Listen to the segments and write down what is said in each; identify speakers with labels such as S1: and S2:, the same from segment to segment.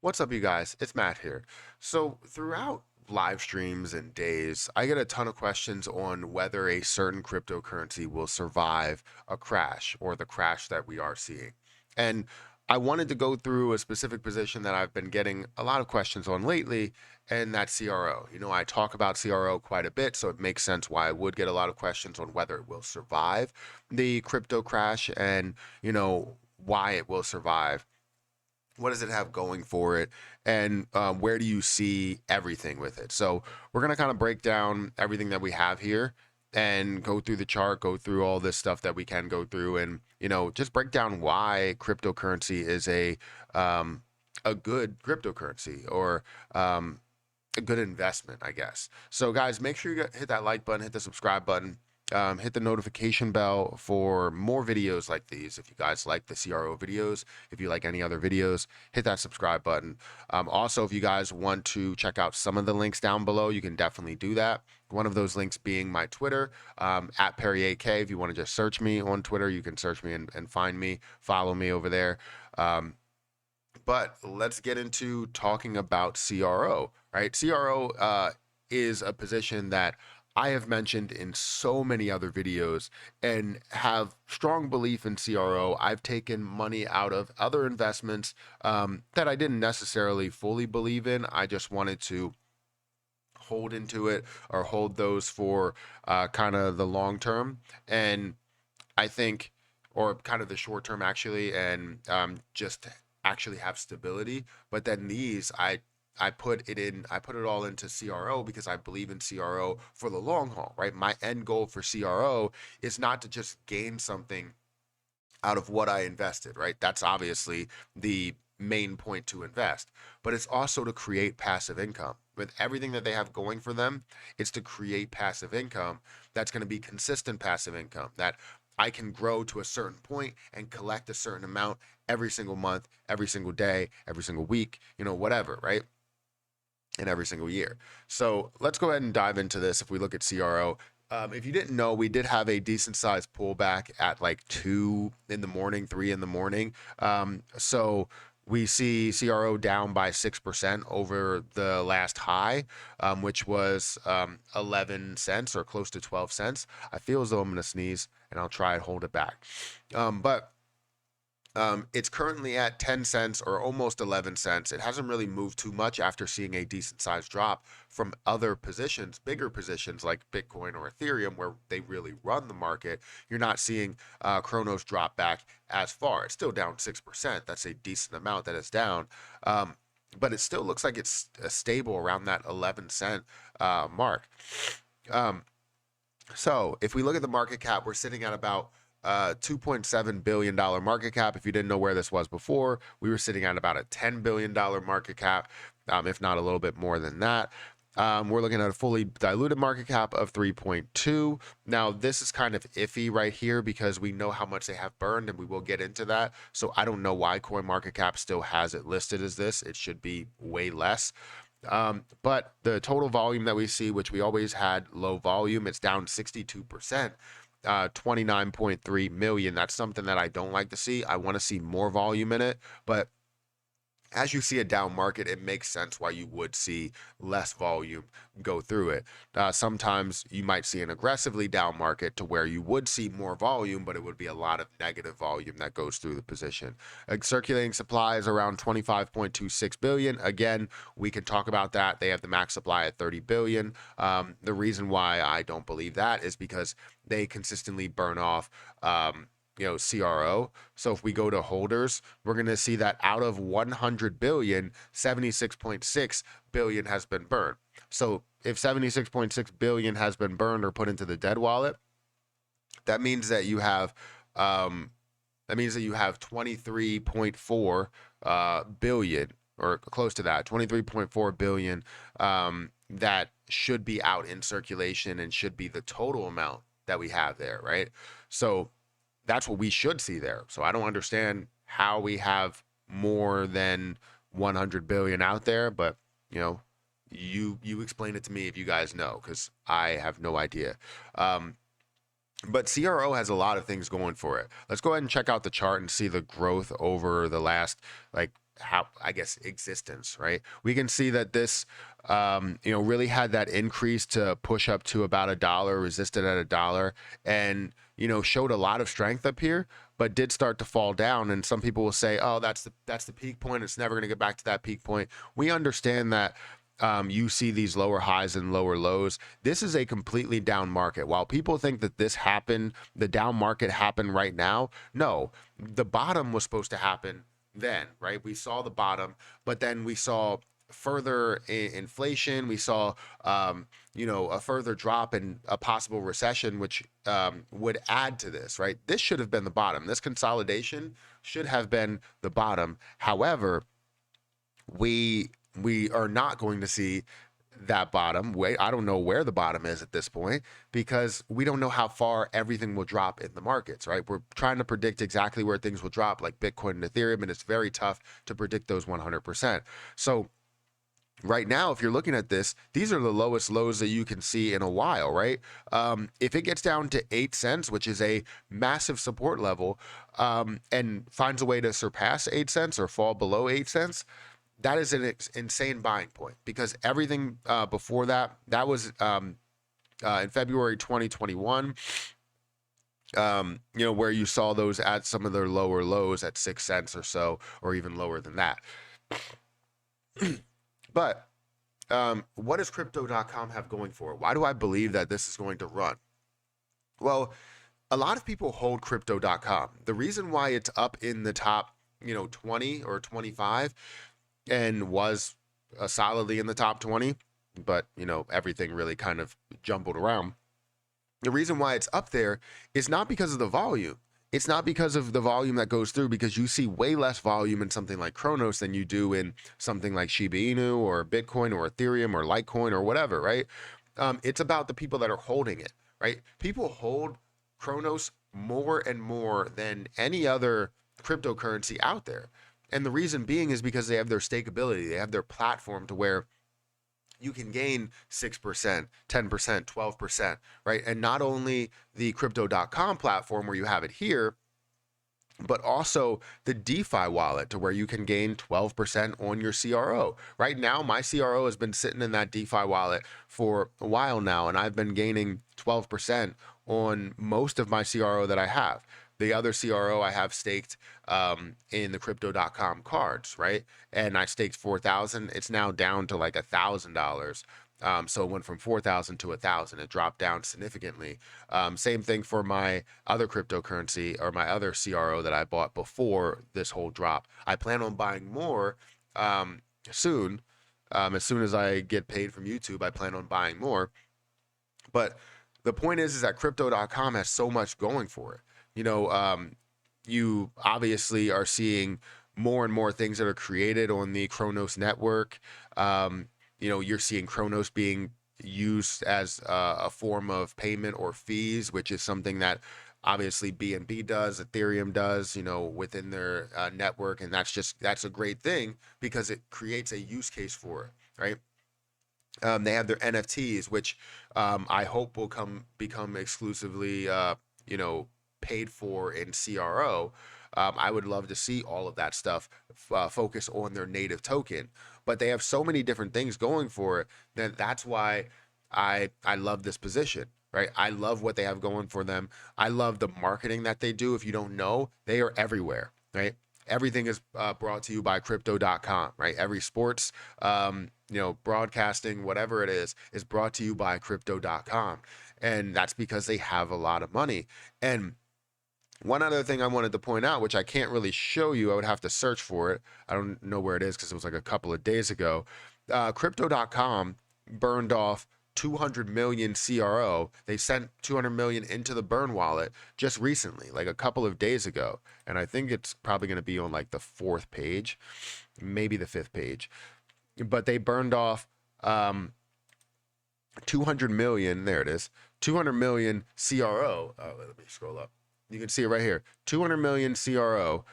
S1: What's up, you guys? It's Matt here. So, throughout live streams and days, I get a ton of questions on whether a certain cryptocurrency will survive a crash or the crash that we are seeing. And I wanted to go through a specific position that I've been getting a lot of questions on lately, and that's CRO. I talk about CRO quite a bit, so it makes sense why I would get a lot of questions on whether it will survive the crypto crash and, why it will survive. What does it have going for it, and where do you see everything with it? So we're going to kind of break down everything that we have here and go through the chart, go through all this stuff that we can go through, and just break down why cryptocurrency is a good cryptocurrency, or a good investment, I guess. So, guys, make sure you hit that like button, hit the subscribe button, hit the notification bell for more videos like these. If you guys like the CRO videos, if you like any other videos, hit that subscribe button. Also, if you guys want to check out some of the links down below, you can definitely do that. One of those links being my Twitter, at Perry8K. If you want to just search me on Twitter, you can search me and find me, follow me over there. But let's get into talking about CRO, right? CRO is a position that I have mentioned in so many other videos and have strong belief in CRO. I've taken money out of other investments that I didn't necessarily fully believe in. I just wanted to hold into it, or hold those for kind of the long term. And I think, or kind of the short term actually, and just actually have stability. But then I put it all into CRO because I believe in CRO for the long haul, right? My end goal for CRO is not to just gain something out of what I invested, right? That's obviously the main point to invest, but it's also to create passive income. With everything that they have going for them, it's to create passive income that's going to be consistent passive income that I can grow to a certain point and collect a certain amount every single month, every single day, every single week, whatever, right? And every single year. So let's go ahead and dive into this. If we look at CRO, if you didn't know, we did have a decent sized pullback at like 2 in the morning, 3 in the morning. So we see CRO down by 6% over the last high, which was 11 cents or close to 12 cents. I feel as though I'm going to sneeze, and I'll try and hold it back. But it's currently at 10 cents or almost 11 cents. It hasn't really moved too much after seeing a decent sized drop from other positions, bigger positions like Bitcoin or Ethereum, where they really run the market. You're not seeing Chronos drop back as far. It's still down 6%. That's a decent amount that is down. But it still looks like it's stable around that 11 cent mark. So if we look at the market cap, we're sitting at about $2.7 billion market cap. If you didn't know where this was before, we were sitting at about a $10 billion market cap, if not a little bit more than that. We're looking at a fully diluted market cap of 3.2. Now, this is kind of iffy right here because we know how much they have burned, and we will get into that. So I don't know why CoinMarketCap still has it listed as this. It should be way less. But the total volume that we see, which we always had low volume, it's down 62%. 29.3 million. That's something that I don't like to see. I want to see more volume in it, but as you see a down market, it makes sense why you would see less volume go through it. Sometimes you might see an aggressively down market to where you would see more volume, but it would be a lot of negative volume that goes through the position. Circulating supply is around 25.26 billion. Again, we can talk about that. They have the max supply at 30 billion. The reason why I don't believe that is because they consistently burn off CRO. So if we go to holders, we're going to see that out of 100 billion, 76.6 billion has been burned. So if 76.6 billion has been burned or put into the dead wallet, that means that you have 23.4 billion, or close to that, 23.4 billion that should be out in circulation and should be the total amount that we have there, right? So that's what we should see there. So I don't understand how we have more than 100 billion out there, but you explain it to me if you guys know, because I have no idea. But CRO has a lot of things going for it. Let's go ahead and check out the chart and see the growth over the last how, I guess, existence, right? We can see that this, really had that increase to push up to about $1, resisted at $1, and showed a lot of strength up here, but did start to fall down. And some people will say, "Oh, that's the peak point. It's never going to get back to that peak point." We understand that. You see these lower highs and lower lows. This is a completely down market. While people think that this happened, the down market happened right now, no, the bottom was supposed to happen then, right? We saw the bottom, but then we saw further inflation. We saw, a further drop in a possible recession, which would add to this, right? This should have been the bottom. This consolidation should have been the bottom. However, we are not going to see that bottom. Wait, I don't know where the bottom is at this point because we don't know how far everything will drop in the markets, right? We're trying to predict exactly where things will drop, like Bitcoin and Ethereum, and it's very tough to predict those 100%. So right now, if you're looking at this, these are the lowest lows that you can see in a while, right? If it gets down to 8 cents, which is a massive support level, and finds a way to surpass 8 cents or fall below 8 cents, that is an insane buying point, because everything before that was in February 2021, where you saw those at some of their lower lows at 6 cents or so, or even lower than that. But what does crypto.com have going for it? Why do I believe that this is going to run? Well, a lot of people hold crypto.com. The reason why it's up in the top 20 or 25 and was solidly in the top 20, but everything really kind of jumbled around. The reason why it's up there is not because of the volume. It's not because of the volume that goes through, because you see way less volume in something like Kronos than you do in something like Shiba Inu or Bitcoin or Ethereum or Litecoin or whatever, right? It's about the people that are holding it, right? People hold Kronos more and more than any other cryptocurrency out there. And the reason being is because they have their stakeability. They have their platform to where you can gain 6%, 10%, 12%, right? And not only the crypto.com platform where you have it here, but also the DeFi wallet to where you can gain 12% on your CRO. Right now, my CRO has been sitting in that DeFi wallet for a while now, and I've been gaining 12% on most of my CRO that I have. The other CRO I have staked in the crypto.com cards, right? And I staked 4,000. It's now down to like $1,000. So it went from 4,000 to 1,000. It dropped down significantly. Same thing for my other cryptocurrency or my other CRO that I bought before this whole drop. I plan on buying more soon. As soon as I get paid from YouTube, I plan on buying more. But the point is that crypto.com has so much going for it. You obviously are seeing more and more things that are created on the Kronos network. You're seeing Kronos being used as a form of payment or fees, which is something that obviously BNB does, Ethereum does, within their network. And that's a great thing because it creates a use case for it, right? They have their NFTs, which I hope will become exclusively, paid for in CRO. I would love to see all of that stuff focus on their native token, but they have so many different things going for it that that's why I love this position, right? I love what they have going for them. I love the marketing that they do. If you don't know, they are everywhere, right? Everything is brought to you by crypto.com, right? Every sports, broadcasting, whatever it is brought to you by crypto.com. And that's because they have a lot of money. And one other thing I wanted to point out, which I can't really show you, I would have to search for it. I don't know where it is because it was like a couple of days ago. Crypto.com burned off 200 million CRO. They sent 200 million into the burn wallet just recently, like a couple of days ago. And I think it's probably going to be on like the 4th page, maybe the 5th page. But they burned off 200 million. There it is. 200 million CRO. Let me scroll up. You can see it right here. 200 million CRO,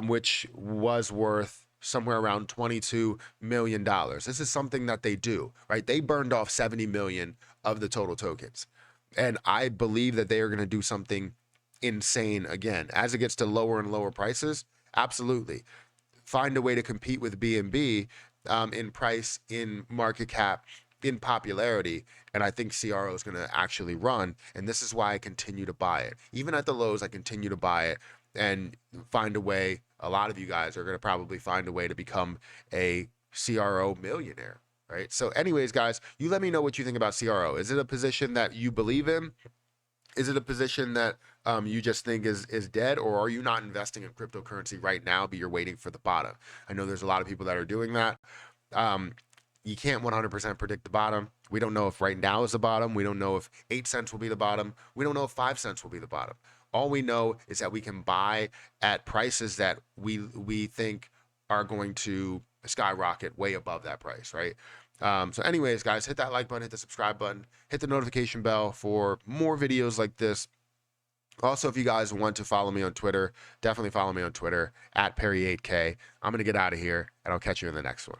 S1: which was worth somewhere around $22 million. This is something that they do, right? They burned off 70 million of the total tokens. And I believe that they are going to do something insane again. As it gets to lower and lower prices, absolutely. find a way to compete with B&B in price, in market cap, in popularity. And I think CRO is going to actually run. And this is why I continue to buy it. Even at the lows, I continue to buy it and find a way. A lot of you guys are going to probably find a way to become a CRO millionaire, right? So anyways, guys, you let me know what you think about CRO. Is it a position that you believe in? Is it a position that you just think is dead, or are you not investing in cryptocurrency right now, but you're waiting for the bottom? I know there's a lot of people that are doing that. You can't 100% predict the bottom. We don't know if right now is the bottom. We don't know if 8 cents will be the bottom. We don't know if 5 cents will be the bottom. All we know is that we can buy at prices that we think are going to skyrocket way above that price, right? So anyways, guys, hit that like button, hit the subscribe button, hit the notification bell for more videos like this. Also, if you guys want to follow me on Twitter, definitely follow me on Twitter at Perry8K. I'm going to get out of here, and I'll catch you in the next one.